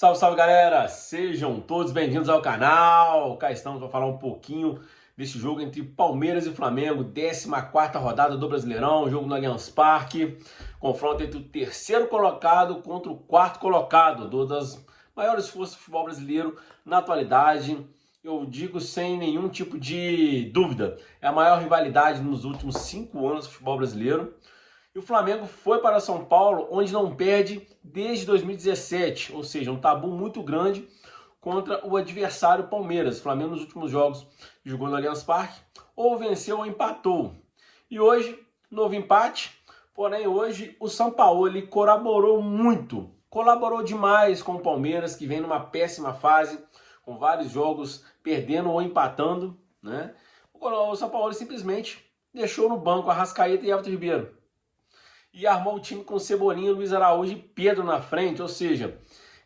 Salve, salve galera! Sejam todos bem-vindos ao canal. Cá estamos para falar um pouquinho desse jogo entre Palmeiras e Flamengo, 14ª rodada do Brasileirão, jogo no Allianz Parque, confronto entre o terceiro colocado contra o quarto colocado, duas das maiores forças do futebol brasileiro na atualidade. Eu digo sem nenhum tipo de dúvida, é a maior rivalidade nos últimos 5 anos do futebol brasileiro. E o Flamengo foi para São Paulo, onde não perde desde 2017, ou seja, um tabu muito grande contra o adversário Palmeiras. O Flamengo nos últimos jogos jogou no Allianz Parque, ou venceu ou empatou. E hoje, novo empate, porém hoje o Sampaoli colaborou demais com o Palmeiras, que vem numa péssima fase, com vários jogos perdendo ou empatando, né? O Sampaoli simplesmente deixou no banco Arrascaeta e Everton Ribeiro e armou o time com Cebolinha, Luiz Araújo e Pedro na frente, ou seja,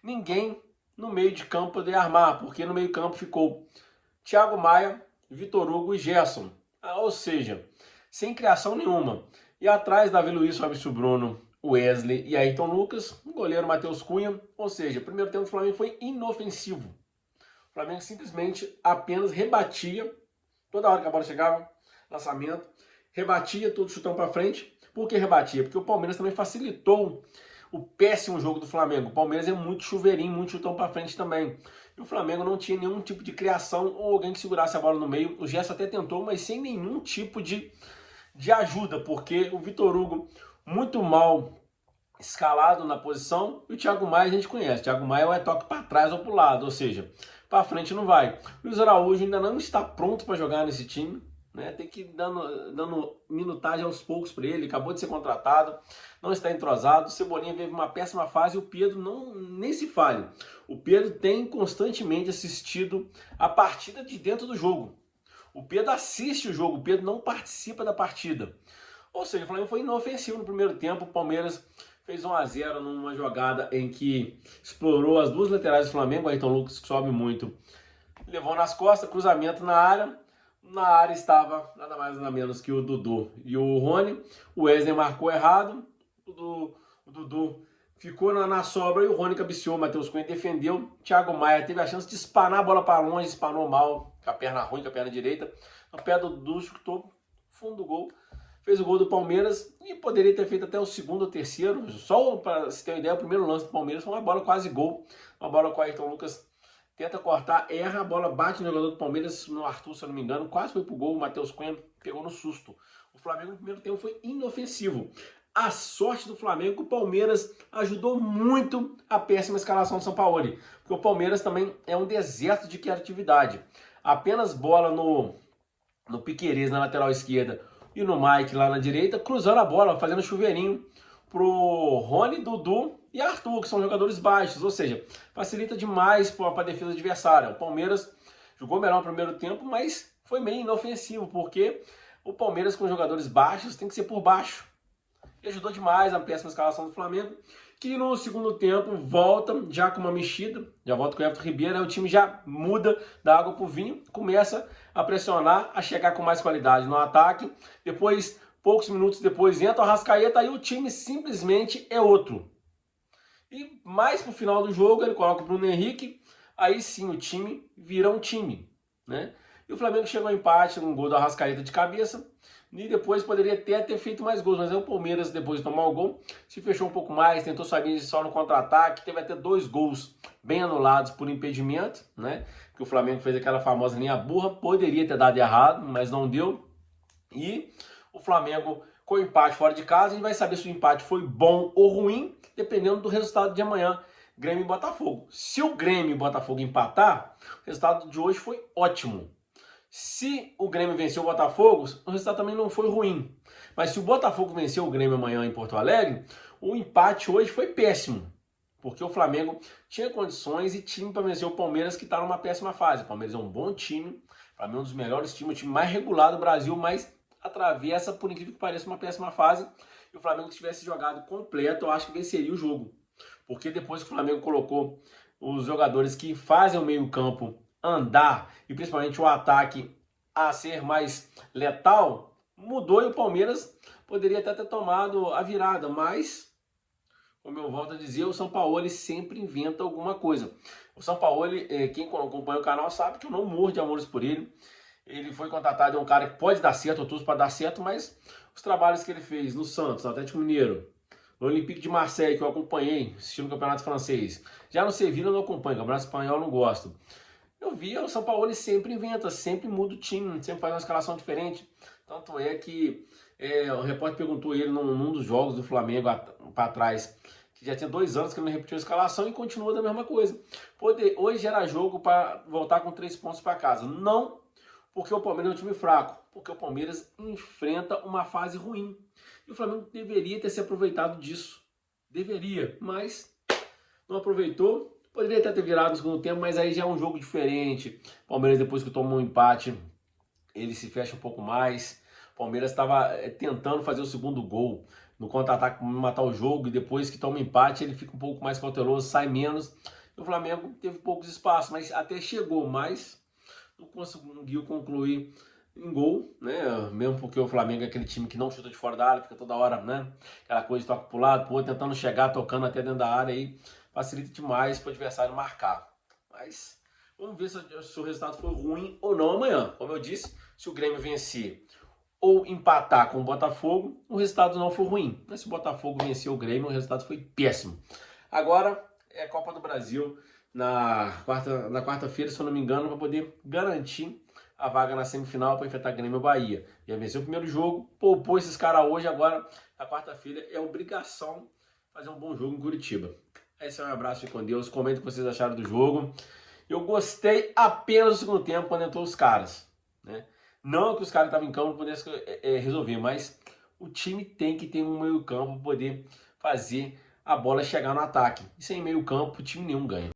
ninguém no meio de campo poderia armar, porque no meio campo ficou Thiago Maia, Vitor Hugo e Gerson, ou seja, sem criação nenhuma. E atrás, Davi Luiz, Fabrício Bruno, Wesley e Ayrton Lucas, o goleiro Matheus Cunha, ou seja, o primeiro tempo do Flamengo foi inofensivo. O Flamengo simplesmente apenas rebatia, toda hora que a bola chegava, lançamento, rebatia, todo chutão para frente. Por que rebatia? Porque o Palmeiras também facilitou o péssimo jogo do Flamengo. O Palmeiras é muito chuveirinho, muito chutão para frente também. E o Flamengo não tinha nenhum tipo de criação ou alguém que segurasse a bola no meio. O Gerson até tentou, mas sem nenhum tipo de ajuda, porque o Vitor Hugo muito mal escalado na posição e o Thiago Maia a gente conhece. O Thiago Maia é toque para trás ou para o lado, ou seja, para frente não vai. O Luiz Araújo ainda não está pronto para jogar nesse time. Né, tem que ir dando minutagem aos poucos para ele, acabou de ser contratado, não está entrosado. O Cebolinha teve uma péssima fase e o Pedro nem se fale. O Pedro tem constantemente assistido a partida de dentro do jogo. O Pedro assiste o jogo, o Pedro não participa da partida. Ou seja, o Flamengo foi inofensivo no primeiro tempo, o Palmeiras fez 1-0 numa jogada em que explorou as duas laterais do Flamengo, o Ayrton Lucas, que sobe muito, levou nas costas, cruzamento na área. Na área estava nada mais nada menos que o Dudu e o Rony. O Wesley marcou errado. O Dudu ficou na sobra e o Rony cabeceou. Matheus Cunha defendeu. Thiago Maia teve a chance de espanar a bola para longe. Espanou mal, com a perna ruim, com a perna direita. No pé do Dudu, chutou fundo do gol. Fez o gol do Palmeiras e poderia ter feito até o segundo ou terceiro. Só para se ter uma ideia, o primeiro lance do Palmeiras foi uma bola quase gol. Uma bola com o Ayrton Lucas tenta cortar, erra, a bola bate no jogador do Palmeiras, no Arthur, se eu não me engano, quase foi pro gol, o Matheus Cunha pegou no susto. O Flamengo no primeiro tempo foi inofensivo. A sorte do Flamengo, o Palmeiras ajudou muito a péssima escalação do Sampaoli, porque o Palmeiras também é um deserto de criatividade. Apenas bola no Piquerez na lateral esquerda e no Mike lá na direita, cruzando a bola, fazendo chuveirinho pro Rony, Dudu e Arthur, que são jogadores baixos, ou seja, facilita demais para a defesa adversária. O Palmeiras jogou melhor no primeiro tempo, mas foi meio inofensivo, porque o Palmeiras com jogadores baixos tem que ser por baixo. E ajudou demais a péssima escalação do Flamengo, que no segundo tempo volta já com uma mexida, já volta com o Everton Ribeiro, aí o time já muda da água para o vinho, começa a pressionar, a chegar com mais qualidade no ataque, depois, poucos minutos depois, entra o Arrascaeta e o time simplesmente é outro. E mais pro final do jogo ele coloca o Bruno Henrique, aí sim o time vira um time, né? E o Flamengo chegou ao empate, um gol do Arrascaeta de cabeça, e depois poderia até ter feito mais gols, mas aí o Palmeiras, depois de tomar o gol, se fechou um pouco mais, tentou sair só no contra-ataque, teve até 2 gols bem anulados por impedimento, né? Que o Flamengo fez aquela famosa linha burra, poderia ter dado errado, mas não deu. E o Flamengo com o empate fora de casa, a gente vai saber se o empate foi bom ou ruim, dependendo do resultado de amanhã, Grêmio e Botafogo. Se o Grêmio e Botafogo empatar, o resultado de hoje foi ótimo. Se o Grêmio venceu o Botafogo, o resultado também não foi ruim. Mas se o Botafogo venceu o Grêmio amanhã em Porto Alegre, o empate hoje foi péssimo. Porque o Flamengo tinha condições e time para vencer o Palmeiras, que está numa péssima fase. O Palmeiras é um bom time, para mim um dos melhores times, o time mais regular do Brasil, mas atravessa, por incrível que pareça, uma péssima fase. E o Flamengo, se tivesse jogado completo, eu acho que venceria o jogo. Porque depois que o Flamengo colocou os jogadores que fazem o meio-campo andar, e principalmente o ataque a ser mais letal, mudou e o Palmeiras poderia até ter tomado a virada, mas como eu volto a dizer, o Sampaoli sempre inventa alguma coisa. O Sampaoli, quem acompanha o canal sabe que eu não morro de amores por ele. Ele foi contratado, é um cara que pode dar certo, eu torço para dar certo, mas os trabalhos que ele fez no Santos, no Atlético Mineiro, no Olympique de Marseille, que eu acompanhei, assistindo o Campeonato Francês. Já no Sevilla eu não acompanho, Campeonato Espanhol eu não gosto. Eu via o Sampaoli sempre inventa, sempre muda o time, sempre faz uma escalação diferente. Tanto é que o repórter perguntou ele num dos jogos do Flamengo para trás, que já tinha 2 anos que ele não repetiu a escalação e continua da mesma coisa. Hoje era jogo para voltar com 3 pontos para casa. Não porque o Palmeiras é um time fraco, porque o Palmeiras enfrenta uma fase ruim. E o Flamengo deveria ter se aproveitado disso. Deveria, mas não aproveitou. Poderia até ter virado no segundo tempo, mas aí já é um jogo diferente. O Palmeiras, depois que tomou um empate, ele se fecha um pouco mais. O Palmeiras estava tentando fazer o segundo gol no contra-ataque para matar o jogo, e depois que toma um empate, ele fica um pouco mais cauteloso, sai menos. E o Flamengo teve poucos espaços, mas até chegou, mas não conseguiu concluir em gol, né? Mesmo porque o Flamengo é aquele time que não chuta de fora da área, fica toda hora, né? Aquela coisa de toca pro lado, pro outro, tentando chegar, tocando até dentro da área aí, facilita demais para o adversário marcar. Mas vamos ver se o resultado foi ruim ou não amanhã. Como eu disse, se o Grêmio vencer ou empatar com o Botafogo, o resultado não foi ruim. Mas se o Botafogo venceu o Grêmio, o resultado foi péssimo. Agora é a Copa do Brasil na quarta-feira, se eu não me engano, para poder garantir a vaga na semifinal para enfrentar Grêmio e Bahia. Já venceu o primeiro jogo, poupou esses caras hoje, agora na quarta-feira é obrigação fazer um bom jogo em Curitiba. Esse é um abraço, fique com Deus, comenta o que vocês acharam do jogo. Eu gostei apenas do segundo tempo quando entrou os caras, né? Não que os caras estavam em campo pudessem resolver, mas o time tem que ter um meio campo para poder fazer a bola chegar no ataque. E sem meio campo, o time nenhum ganha.